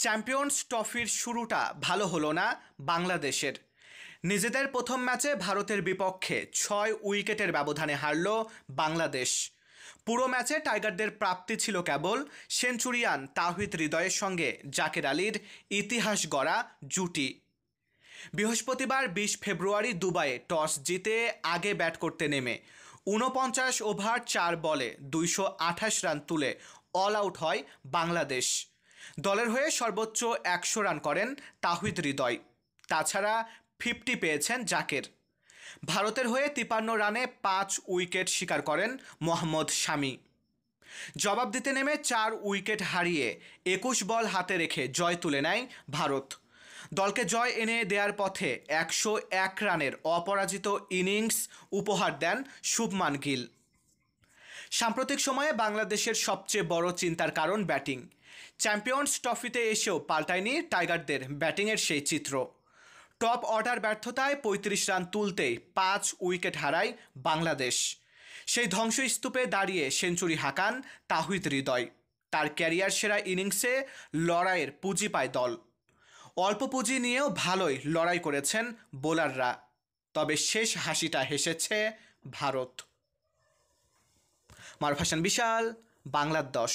Champions ট্রফির শুরুটা ভালো হলো না বাংলাদেশের। নিজেদের প্রথম ম্যাচে ভারতের বিপক্ষে 6 উইকেটের ব্যবধানে হারল বাংলাদেশ। পুরো ম্যাচে টাইগারদের প্রাপ্তি ছিল কেবল সেঞ্চুরিয়ান তাওহিদ হৃদয়ের সঙ্গে জাকের আলীর ইতিহাস গড়া জুটি। বৃহস্পতিবার 20 ফেব্রুয়ারি দুবাইয়ে টস জিতে আগে ব্যাট করতে নেমে 49 ওভার 4 বলে 228 রান তুলে অল আউট হয় বাংলাদেশ। দলের হয়ে সর্বোচ্চ 100 রান করেন তাওহিদ হৃদয়, তাছাড়া 50 পেয়েছেন জাকের। ভারতের হয়ে 53 রানে 5 উইকেট শিকার করেন মোহাম্মদ শামি। জবাব দিতে নেমে 4 উইকেট হারিয়ে 21 বল হাতে রেখে জয় তুলে নেয় ভারত। দলকে জয় এনে দেওয়ার পথে 101 রানের অপরাজিত ইনিংস উপহার দেন শুভমান গিল। সাম্প্রতিক সময়ে বাংলাদেশের সবচেয়ে বড় চিন্তার কারণ ব্যাটিং। চ্যাম্পিয়ন্স ট্রফিতে এসেও পাল্টায়নি টাইগারদের ব্যাটিংয়ের সেই চিত্র। টপ অর্ডার ব্যর্থতায় 35 রান তুলতেই 5 উইকেট হারায় বাংলাদেশ। সেই ধ্বংসস্তূপে দাঁড়িয়ে সেঞ্চুরি হাঁকান তাওহিদ হৃদয়। তার ক্যারিয়ার সেরা ইনিংসে লড়াইয়ের পুঁজি পায় দল। অল্প পুঁজি নিয়েও ভালোই লড়াই করেছেন বোলাররা, তবে শেষ হাসিটা হেসেছে ভারত। মারুফ হাসান বিশাল, বাংলার 10।